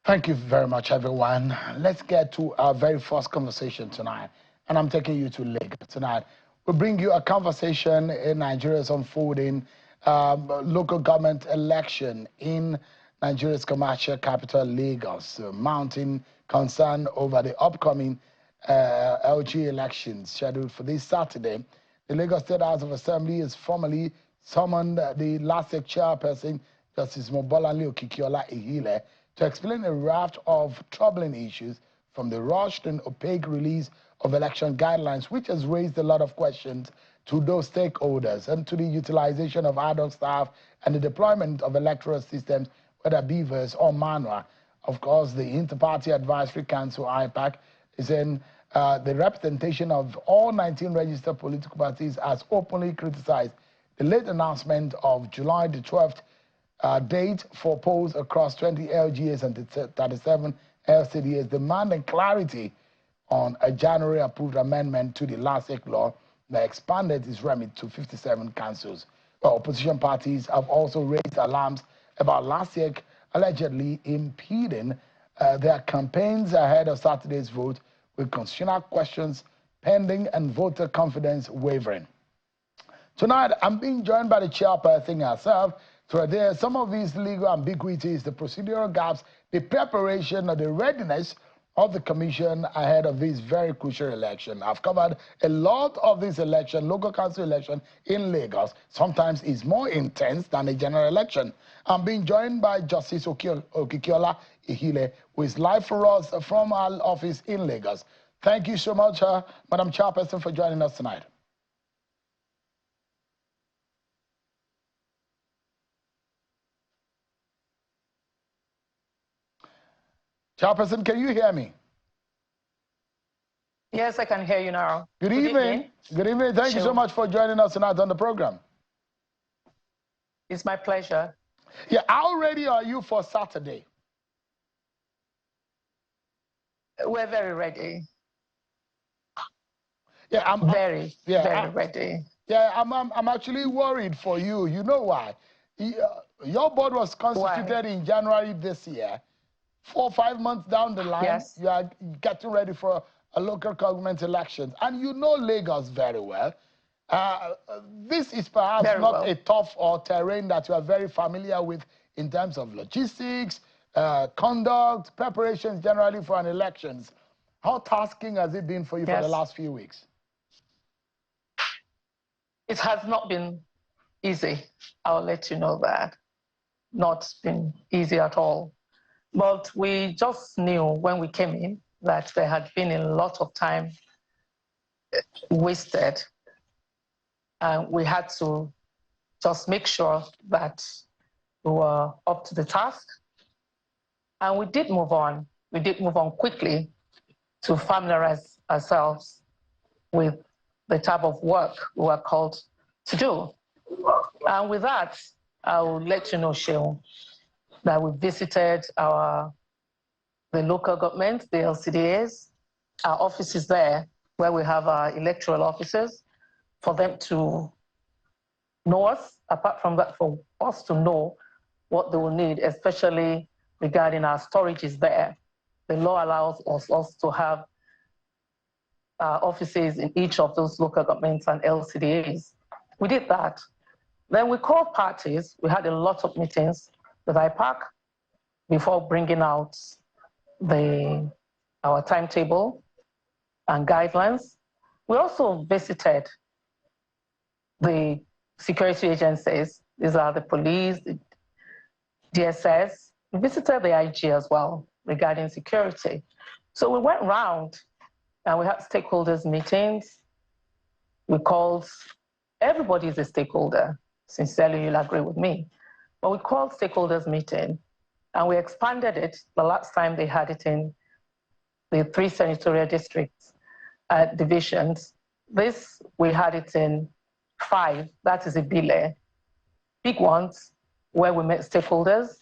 Thank you very much, everyone. Let's get to our very first conversation tonight. And I'm taking you to Lagos tonight. We bring you a conversation in Nigeria's unfolding local government election in Nigeria's commercial capital, Lagos, mounting concern over the upcoming LG elections scheduled for this Saturday. The Lagos State House of Assembly has formally summoned the LASIEC chairperson, Justice Mobolanle Okikiola Ihile, to explain a raft of troubling issues from the rushed and opaque release of election guidelines, which has raised a lot of questions to those stakeholders and to the utilization of ad hoc staff and the deployment of electoral systems, whether beavers or manual. Of course, the Inter-Party Advisory Council, IPAC, is in the representation of all 19 registered political parties has openly criticized the late announcement of July the 12th date for polls across 20 LGAs and 37 LCDAs, demanding clarity on a January-approved amendment to the LASIEC law that expanded its remit to 57 councils. Opposition parties have also raised alarms about LASIEC allegedly impeding their campaigns ahead of Saturday's vote, with constitutional questions pending and voter confidence wavering. Tonight, I'm being joined by the chairperson herself to address some of these legal ambiguities, the procedural gaps, the preparation or the readiness of the commission ahead of this very crucial election. I've covered a lot of this election, local council election in Lagos. Sometimes it's more intense than a general election. I'm being joined by Justice Okikiola Ihile, who is live for us from our office in Lagos. Thank you so much, Madam Chairperson, for joining us tonight. Chairperson, can you hear me? Yes, I can hear you now. Good evening. Good evening. Thank you so much for joining us tonight on the program. It's my pleasure. Yeah, how ready are you for Saturday? We're very ready. Yeah, I'm very ready. Yeah, I'm actually worried for you. You know why? Your board was constituted in January this year. 4 or 5 months down the line, yes, you are getting ready for a local government elections. And you know Lagos very well. This is perhaps not a tough or terrain that you are very familiar with in terms of logistics, conduct, preparations generally for an elections. How tasking has it been for you for the last few weeks? It has not been easy. I'll let you know that. Not been easy at all. But we just knew when we came in that there had been a lot of time wasted. And we had to just make sure that we were up to the task. And we did move on. We did move on quickly to familiarize ourselves with the type of work we were called to do. And with that, I will let you know, Sheol, that we visited the local government, the LCDAs, our offices there, where we have our electoral officers, for them to know us, apart from that, for us to know what they will need, especially regarding our storages there. The law allows us to have offices in each of those local governments and LCDAs. We did that. Then we called parties. We had a lot of meetings with IPAC before bringing out our timetable and guidelines. We also visited the security agencies. These are the police, the DSS. We visited the IG as well regarding security. So we went round and we had stakeholders meetings. We called, everybody is a stakeholder. Sincerely, you'll agree with me. But we called stakeholders meeting and we expanded it. The last time they had it in the 3 senatorial districts divisions. This, we had it in 5. That is a Ibile. Big ones where we met stakeholders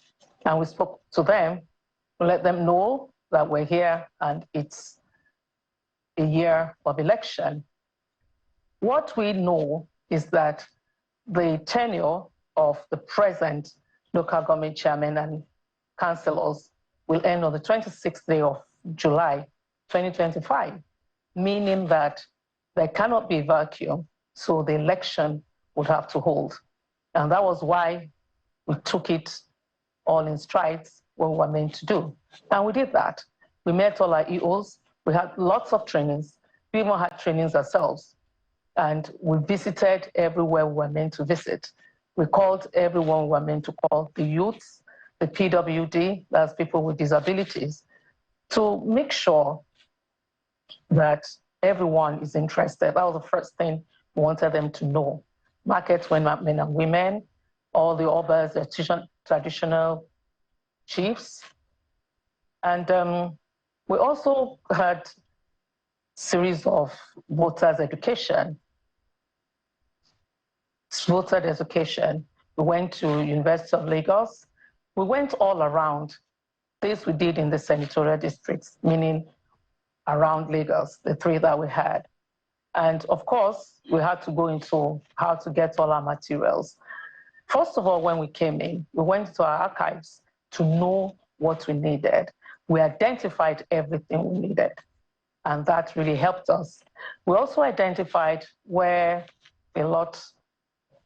and we spoke to them to let them know that we're here and it's a year of election. What we know is that the tenure of the present local government chairmen and councillors will end on the 26th day of July 2025, meaning that there cannot be a vacuum, so the election would have to hold. And that was why we took it all in strides, what we were meant to do. And we did that. We met all our EOs. We had lots of trainings. We even had trainings ourselves. And we visited everywhere we were meant to visit. We called everyone we were meant to call, the youths, the PWD, that's people with disabilities, to make sure that everyone is interested. That was the first thing we wanted them to know. Markets, men and women, all the others, the traditional chiefs. And we also had series of voters education. Voter education. We went to University of Lagos. We went all around. This we did in the senatorial districts, meaning around Lagos, the 3 that we had. And of course, we had to go into how to get all our materials. First of all, when we came in, we went to our archives to know what we needed. We identified everything we needed, and that really helped us. We also identified where a lot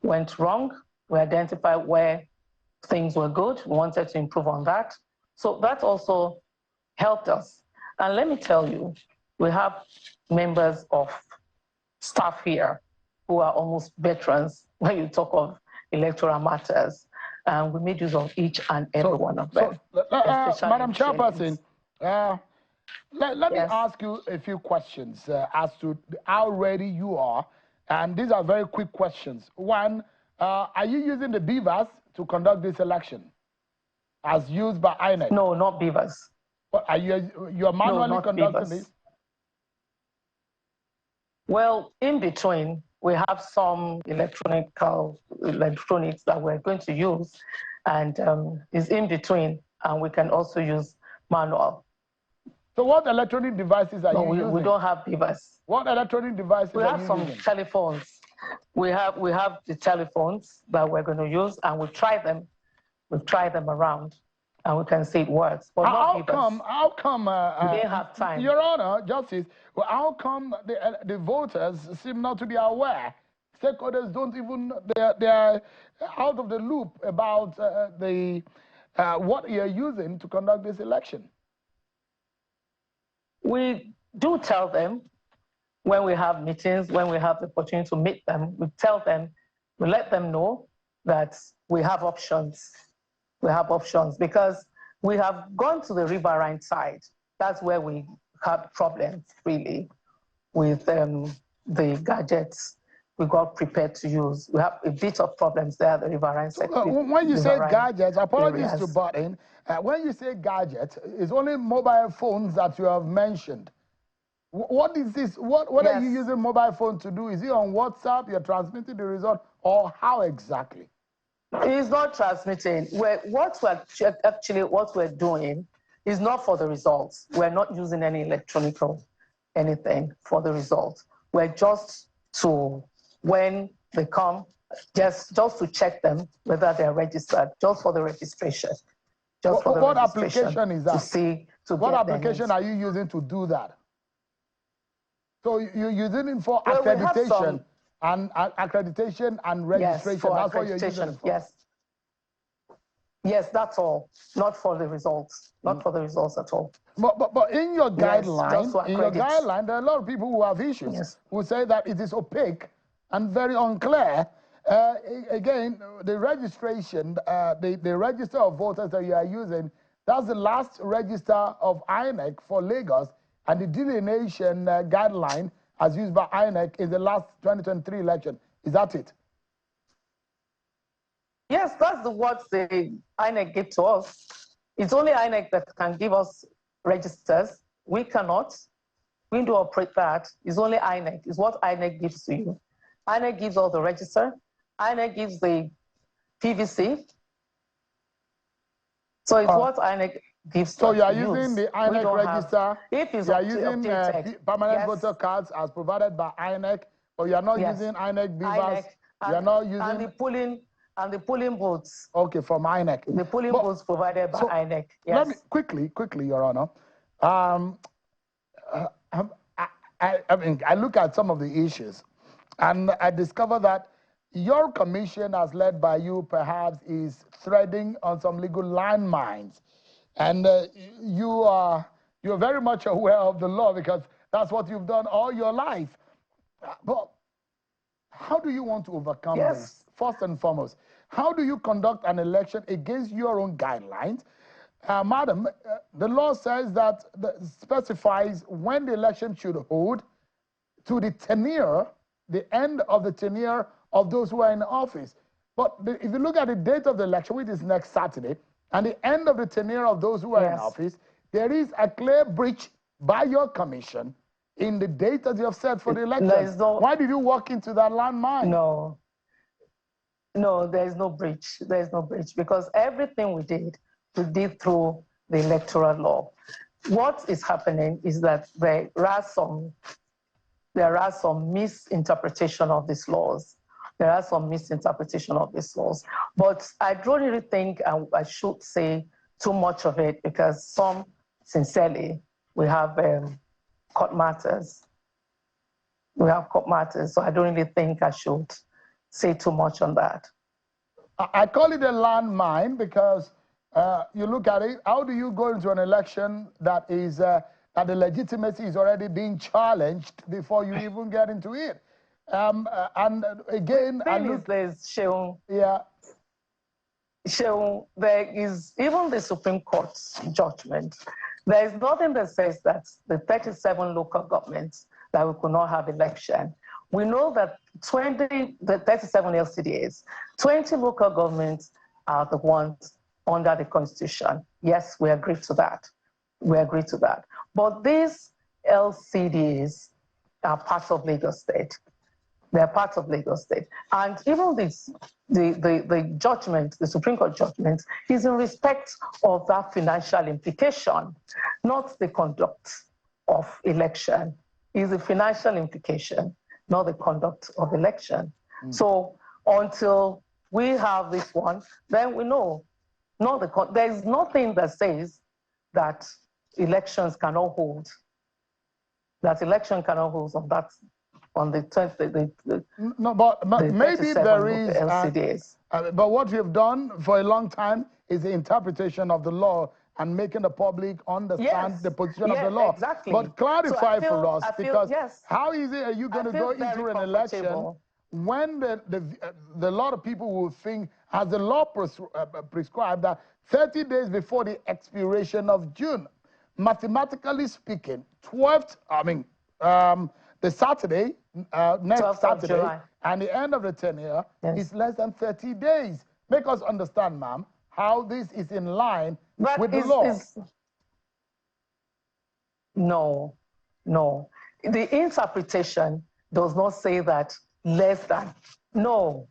went wrong. We identified where things were good. We wanted to improve on that. So that also helped us. And let me tell you, we have members of staff here who are almost veterans when you talk of electoral matters. And we made use of each and every one of them. Madam Chairperson, let me ask you a few questions as to how ready you are. And these are very quick questions. One, are you using the beavers to conduct this election as used by INEC? No, not beavers. What, are you're manually conducting this? Well, in between, we have some electronics that we're going to use, and it's in between, and we can also use manual. So what electronic devices are you using? We don't have beavers. What electronic devices are you using? We have some telephones. We have the telephones that we're going to use, and we try them around, and we can see it works. But how come? We didn't have time. Your Honor, Justice. Well, how come the voters seem not to be aware? Stakeholders don't even they're out of the loop about what you're using to conduct this election. We do tell them when we have meetings, when we have the opportunity to meet them. We tell them, we let them know that we have options. We have options because we have gone to the riverine side. That's where we had problems, really, with the gadgets we got prepared to use. We have a bit of problems there at the riverine sector. When you say gadgets, apologies to butt in. When you say gadgets, it's only mobile phones that you have mentioned. What is this? What are you using mobile phone to do? Is it on WhatsApp? You're transmitting the result, or how exactly? It's not transmitting. What we're doing is not for the results. We're not using any electronic anything for the results. We're just to, when they come, just to check them whether they're registered, just for the registration. What application is that? What application are you using to do that? So you're using it for accreditation and registration. Yes, that's what you're using it for. Yes, that's all. Not for the results. Not for the results at all. But in your guideline, there are a lot of people who have issues who say that it is opaque and very unclear. Again, the registration, the register of voters that you are using, that's the last register of INEC for Lagos, and the delineation guideline as used by INEC is the last 2023 election. Is that it? Yes, that's what the INEC gave to us. It's only INEC that can give us registers. We cannot. We do operate that. It's only INEC. It's what INEC gives to you. INEC gives all the register. INEC gives the PVC. So it's what INEC gives to us. So you are using the INEC register. If it's you are using permanent voter cards as provided by INEC, or you are not using INEC beavers. You are not using. And the polling booths. Okay, from INEC. The polling booths provided by INEC. Yes. Let me quickly, Your Honor. I look at some of the issues, and I discover that your commission, as led by you, perhaps is threading on some legal landmines, and you're very much aware of the law because that's what you've done all your life. But how do you want to overcome this? First and foremost, how do you conduct an election against your own guidelines? Madam, the law says that specifies when the election should hold to the tenure, the end of the tenure of those who are in office. But if you look at the date of the election, which is next Saturday, and the end of the tenure of those who are in office, there is a clear breach by your commission in the date that you have set for the election. Why did you walk into that landmine? No, there is no breach. There is no breach because everything we did through the electoral law. What is happening is that there are some misinterpretation of these laws. There are some misinterpretation of these laws. But I don't really think I should say too much of it because sincerely, we have court matters. We have court matters, so I don't really think I should say too much on that. I call it a landmine because you look at it, how do you go into an election that is that the legitimacy is already being challenged before you even get into it? And again, there is even the Supreme Court's judgment. There is nothing that says that the 37 local governments that we could not have election. We know that the 37 LCDAs, 20 local governments are the ones under the Constitution. Yes, we agree to that. We agree to that. But these LCDAs are part of Lagos State. They're part of Lagos State. And even the judgment, the Supreme Court judgment, is in respect of that financial implication, not the conduct of election. It's the financial implication, not the conduct of election. So until we have this one, then we know. There's nothing that says that elections cannot hold. That election cannot hold on the 20. No, but maybe there is LCDAs. But what we've done for a long time is the interpretation of the law and making the public understand the position of the law. Exactly. But clarify for us, because how easy are you going to go into an election when the lot of people will think, as the law prescribed, that 30 days before the expiration of June, mathematically speaking, the Saturday, next Saturday, and the end of the tenure is less than 30 days. Make us understand, ma'am, how this is in line with the law. No. The interpretation does not say that less than. No.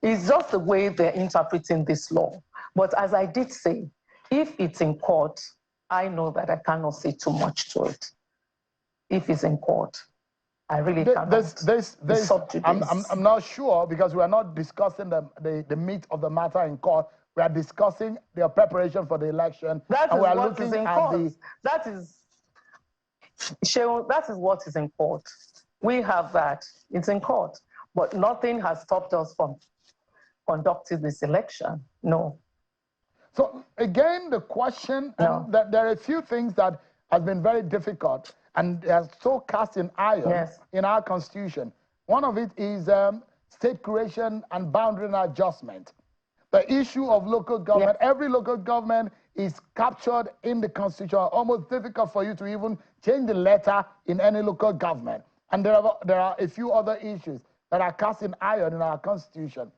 It's just the way they're interpreting this law. But as I did say, if it's in court, I know that I cannot say too much to it. If it's in court, I really cannot. I'm not sure because we are not discussing the meat of the matter in court. We are discussing their preparation for the election. That is what is in court. That is what is in court. We have that. It's in court. But nothing has stopped us from conducting this election. No. So again, the question, that there are a few things that has been very difficult and has so cast in iron in our Constitution. One of it is state creation and boundary adjustment. The issue of local government, every local government is captured in the Constitution. Almost difficult for you to even change the letter in any local government. And there are a few other issues that are cast in iron in our Constitution.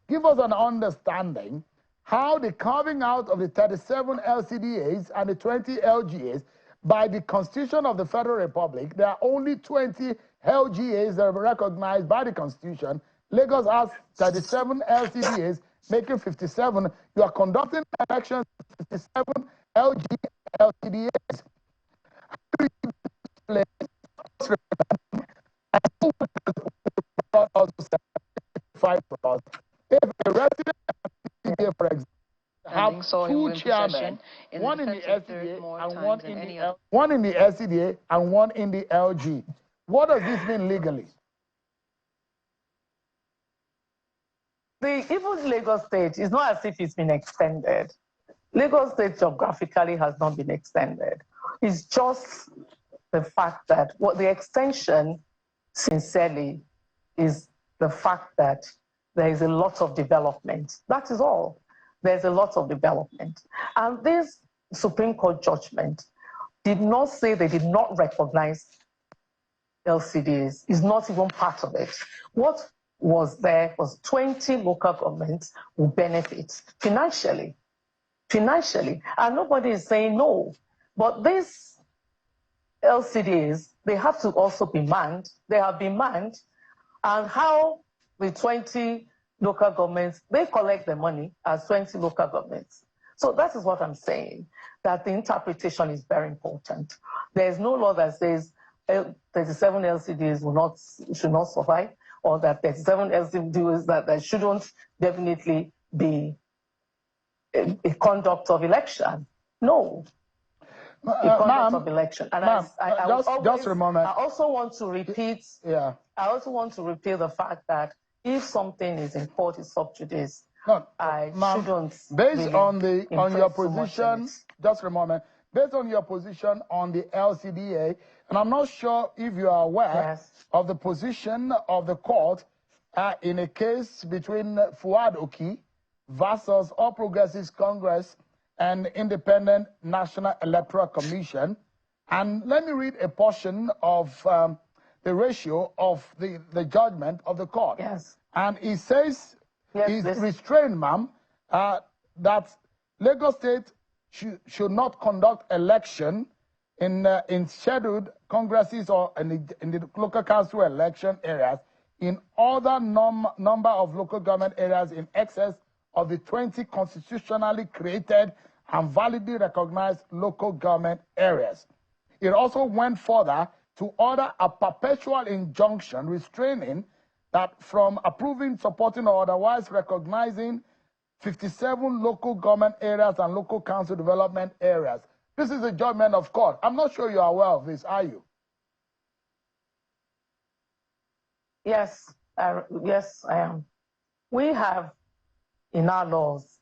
Give us an understanding how the carving out of the 37 LCDAs and the 20 LGAs by the Constitution of the Federal Republic, there are only 20 LGAs that are recognized by the Constitution. Lagos has 37 LCDAs, making 57. You are conducting elections for 57 LCDAs. Also certified for us. If a resident saw him win possession in one the in the defensive third LCDA more and times one than in any the other. one in the LCDA and one in the LG. What does this mean legally? Even Lagos State, it's not as if it's been extended. Lagos State geographically has not been extended. It's just the fact that what the extension, sincerely, is the fact that there is a lot of development. That is all. There's a lot of development. And this Supreme Court judgment did not say they did not recognize LCDs. It's not even part of it. What was there was 20 local governments who benefit financially. And nobody is saying no. But these LCDs, they have to also be manned. They have been manned. And how the 20 local governments, they collect the money as 20 local governments. So that is what I'm saying, that the interpretation is very important. There is no law that says 37 LCDs should not survive, or that 37 LCDs that shouldn't definitely be a conduct of election. No. A conduct of election. And just a moment. I also want to repeat. Yeah. I also want to repeat the fact that if something is in court, is sub judice. I shouldn't. Based really on your position, just a moment. Based on your position on the LCDA, and I'm not sure if you are aware of the position of the court in a case between Fuad Oki versus All Progressives Congress and Independent National Electoral Commission. And let me read a portion of the ratio of the judgment of the court. Yes. And it says, yes. Restrained, ma'am, that Lagos State should not conduct election in scheduled congresses or in the local council election areas in other number of local government areas in excess of the 20 constitutionally created and validly recognized local government areas. It also went further to order a perpetual injunction restraining that from approving, supporting, or otherwise recognizing 57 local government areas and local council development areas. This is a judgment of court. I'm not sure you're aware of this, are you? Yes, yes, I am. We have in our laws,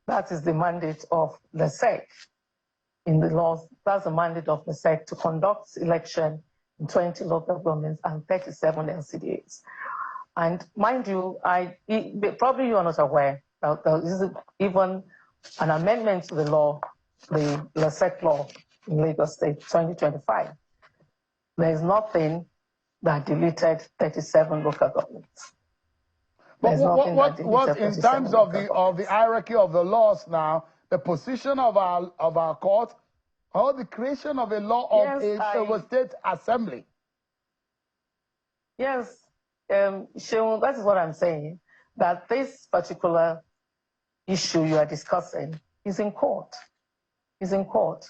that is the mandate of the SEC. In the laws, that's the mandate of the SEC to conduct election in 20 local governments and 37 LCDAs. And mind you, probably you are not aware that there is even an amendment to the law, the LASIEC law in Lagos State 2025. There is nothing that deleted 37 local governments. But what in terms of the hierarchy of the laws now, the position of our court, or the creation of a law of a state assembly? Yes, Sheon, that is what I'm saying, that this particular issue you are discussing is in court. Is in court.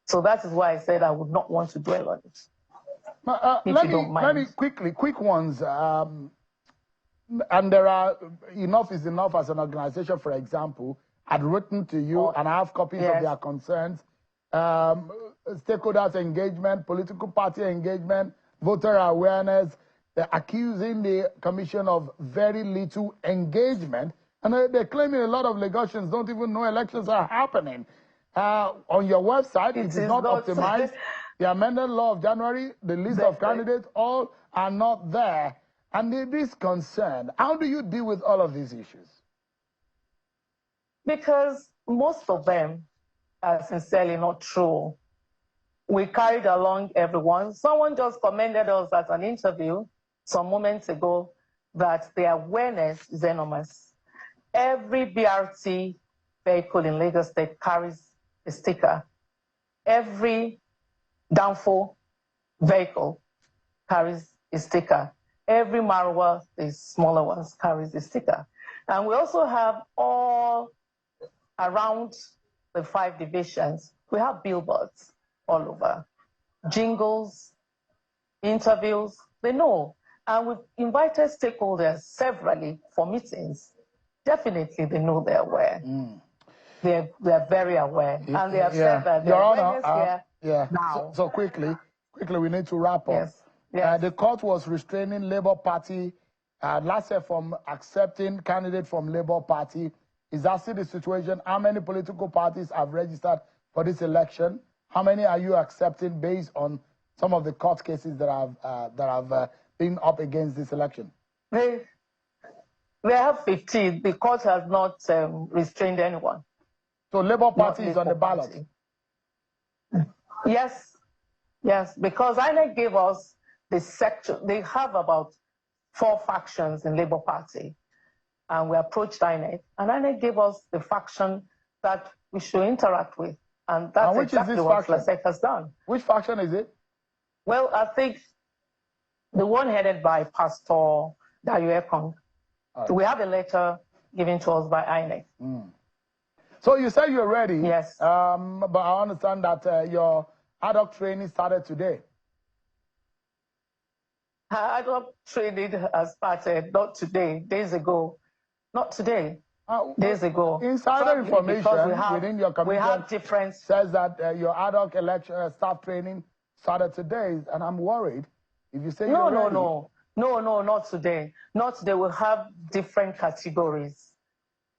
So that is why I said I would not want to dwell on it. Let me quick ones. And there are enough is enough as an organization, for example, had written to you and I have copies of their concerns. Stakeholders engagement, political party engagement, voter awareness. They're accusing the commission of very little engagement. And they're claiming a lot of Lagosians don't even know elections are happening. On your website, it is not optimized. The amended law of January, the list of candidates, all are not there. And it is concerned. How do you deal with all of these issues? Because most of them are sincerely not true. We carried along everyone. Someone just commended us at an interview some moments ago that the awareness is enormous. Every BRT vehicle in Lagos State carries a sticker. Every downfall vehicle carries a sticker. Every Marwa, the smaller ones, carries a sticker. And we also have all around the 5 divisions, we have billboards all over. Jingles, interviews, they know. And we've invited stakeholders severally for meetings. Definitely, they know they're aware. they're very aware, and they have said that Your they're Honor, here now. So quickly, we need to wrap up. Yes. The court was restraining Labour Party last year from accepting candidate from Labour Party. Is that still the situation? How many political parties have registered for this election? How many are you accepting based on some of the court cases that have been up against this election? They have 15. The court has not restrained anyone. So Labour Party is on the ballot? Yes, because INEC gave us the section. They have about 4 factions in Labour Party. And we approached INEC, and INEC gave us the faction that we should interact with. And that's exactly what LASIEC has done. Which faction is it? Well, I think the one headed by Pastor Dayo Ekong. Right. We have a letter given to us by INEC. So you said you're ready. Yes. But I understand that your ad hoc training started today. Ad hoc training has started, not today, days ago. Not today, days ago. Insider information within your commission we have different says that your ad hoc election staff training started today, and I'm worried. If you say no, not today. Not today. We have different categories.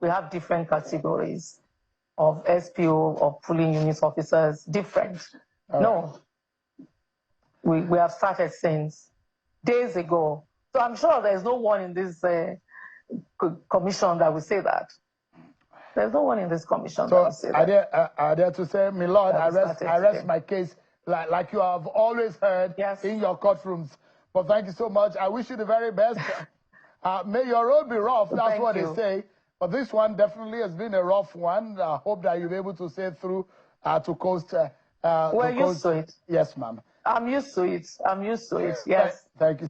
We have different categories of SPO, of polling unit officers, different. No, we have started since days ago. So I'm sure there's no one in this commission that will say that. There's no one in this commission that will say that. I dare to say, my lord, I rest my case like you have always heard in your courtrooms. But thank you so much. I wish you the very best. May your road be rough. That's what they say. But this one definitely has been a rough one. I hope that you'll be able to sail through to coast. We're used to it. Yes, ma'am. I'm used to it. Yes. Thank you.